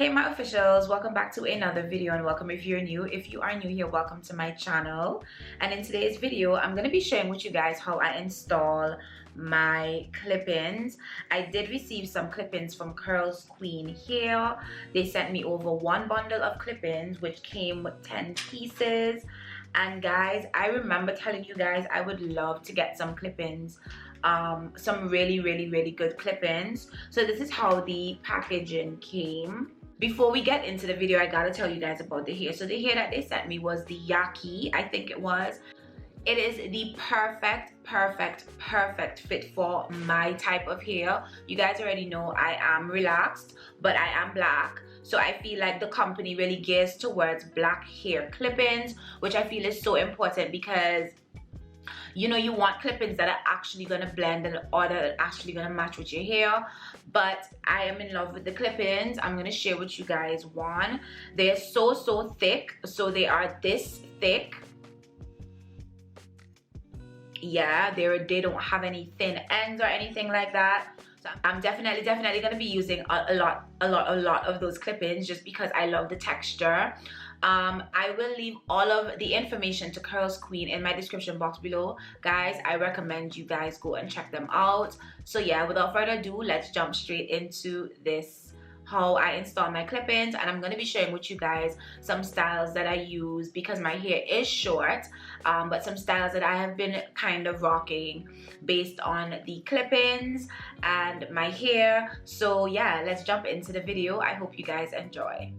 Hey my officials, welcome back to another video, and welcome if you're new. If you are new here, welcome to my channel. And in today's video I'm going to be sharing with you guys how I install my clip-ins. I did receive some clip-ins from Curlsqueen here. They sent me over one bundle of clip-ins which came with 10 pieces. And guys, I remember telling you guys I would love to get some clip-ins, some really good clip-ins. So this is how the packaging came. Before we get into the video, I gotta tell you guys about the hair. So the hair that they sent me was the Yaki, I think it was. It is the perfect fit for my type of hair. You guys already know I am relaxed, but I am black. So I feel like the company really gears towards black hair clip-ins, which I feel is so important because you know, you want clip-ins that are actually gonna blend and or that are actually gonna match with your hair. But I am in love with the clip-ins. I'm gonna share with you guys one. They're so thick. So they are this thick. Yeah, they don't have any thin ends or anything like that. So I'm definitely gonna be using a lot of those clip-ins just because I love the texture. I will leave all of the information to Curlsqueen in my description box below. Guys, I recommend you guys go and check them out. So yeah, without further ado, let's jump straight into this, how I install my clip-ins. And I'm going to be sharing with you guys some styles that I use because my hair is short, but some styles that I have been kind of rocking based on the clip-ins and my hair. So yeah, let's jump into the video. I hope you guys enjoy.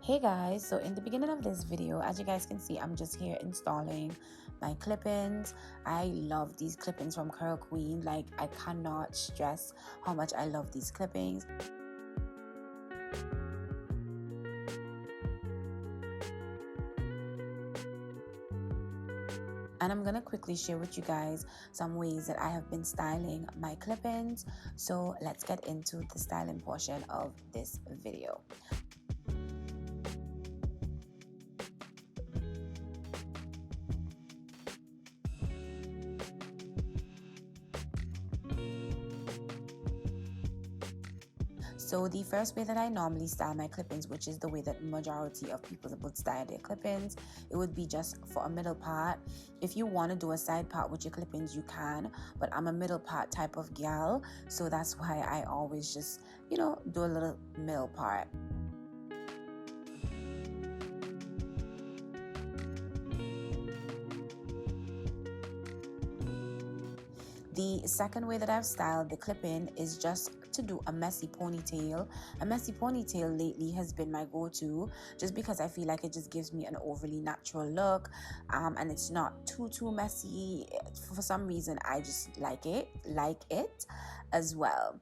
Hey guys, so in the beginning of this video, as you guys can see, I'm just here installing my clip-ins. I love these clip-ins from Curlsqueen. Like, I cannot stress how much I love these clippings. And I'm gonna quickly share with you guys some ways that I have been styling my clip-ins. So let's get into the styling portion of this video. So the first way that I normally style my clip-ins, which is the way that majority of people would style their clip-ins, it would be just for a middle part. If you want to do a side part with your clip-ins, you can, but I'm a middle part type of gal, so that's why I always just, you know, do a little middle part. The second way that I've styled the clip-in is just to do a messy ponytail. A messy ponytail lately has been my go-to just because I feel like it just gives me an overly natural look, and it's not too messy. For some reason, I just like it as well.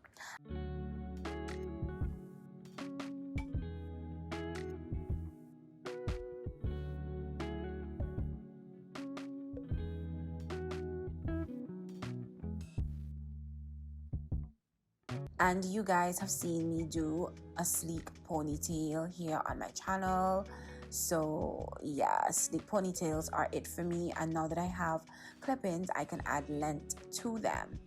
And you guys have seen me do a sleek ponytail here on my channel. So yeah, sleek ponytails are it for me. And now that I have clip-ins, I can add length to them.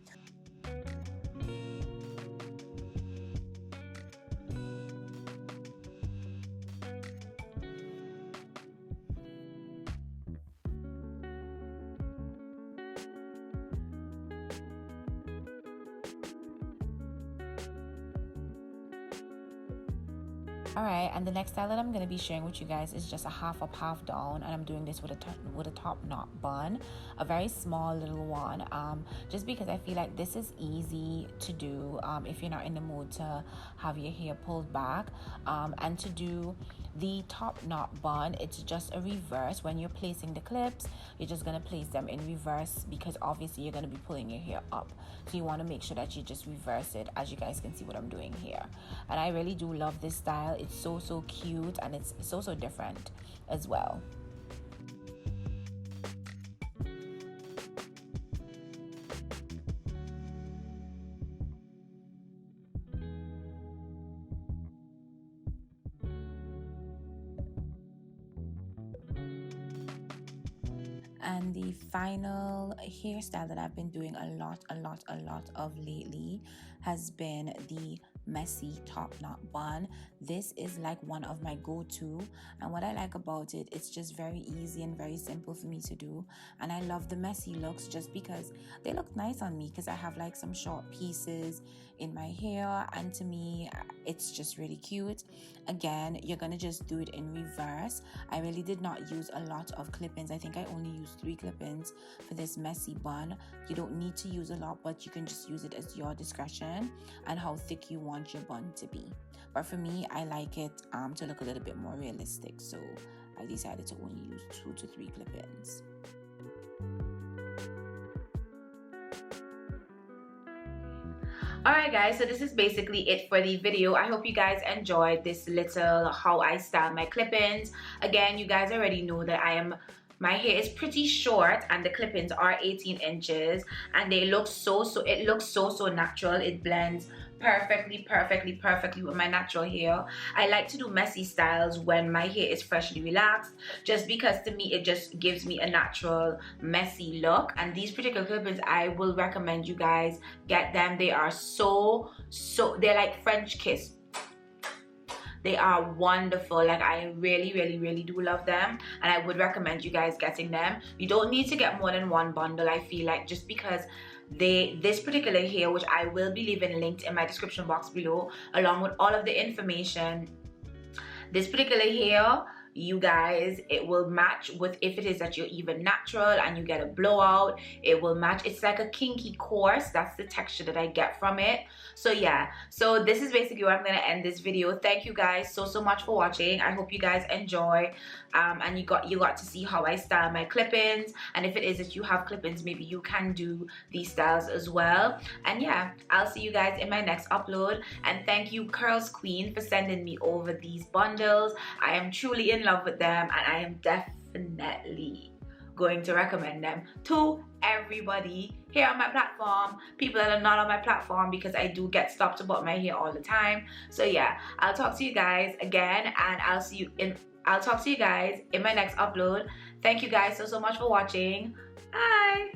Alright, and the next style that I'm going to be sharing with you guys is just a half up, half down, and I'm doing this with a top knot bun, a very small little one, just because I feel like this is easy to do if you're not in the mood to have your hair pulled back. And to do the top knot bun, it's just a reverse. When you're placing the clips, you're just going to place them in reverse because obviously you're going to be pulling your hair up, so you want to make sure that you just reverse it, as you guys can see what I'm doing here. And I really do love this style. It's so cute, and it's so different as well. And the final hairstyle that I've been doing a lot of lately has been the messy top knot bun. This is like one of my go-to, and what I like about it, it's just very easy and very simple for me to do. And I love the messy looks just because they look nice on me, because I have like some short pieces in my hair, and to me it's just really cute. Again, you're gonna just do it in reverse. I really did not use a lot of clip-ins. I think I only used 3 clip-ins for this messy bun. You don't need to use a lot, but you can just use it as your discretion and how thick you want your bun to be. But for me, I like it to look a little bit more realistic, so I decided to only use 2 to 3 clip-ins. Alright guys, so this is basically it for the video. I hope you guys enjoyed this little how I style my clip-ins. Again, you guys already know that my hair is pretty short and the clip-ins are 18 inches, and they look so natural. It blends perfectly with my natural hair. I like to do messy styles when my hair is freshly relaxed, just because to me it just gives me a natural messy look. And these particular clip-ins, I will recommend you guys get them. They are they're like French kiss. They are wonderful. Like, I really do love them, and I would recommend you guys getting them. You don't need to get more than 1 bundle, I feel like, just because this particular hair, which I will be leaving linked in my description box below along with all of the information, this particular hair, you guys, it will match with, if it is that you're even natural and you get a blowout, it will match. It's like a kinky coarse. That's the texture that I get from it. So yeah, so this is basically where I'm gonna end this video. Thank you guys so much for watching. I hope you guys enjoy, and you got to see how I style my clip-ins. And if it is that you have clip-ins, maybe you can do these styles as well. And yeah, I'll see you guys in my next upload. And thank you, Curlsqueen, for sending me over these bundles. I am truly in love with them, and I am definitely going to recommend them to everybody here on my platform, people that are not on my platform, because I do get stopped about my hair all the time. So yeah, I'll talk to you guys again, and I'll talk to you guys in my next upload. Thank you guys so much for watching. Bye.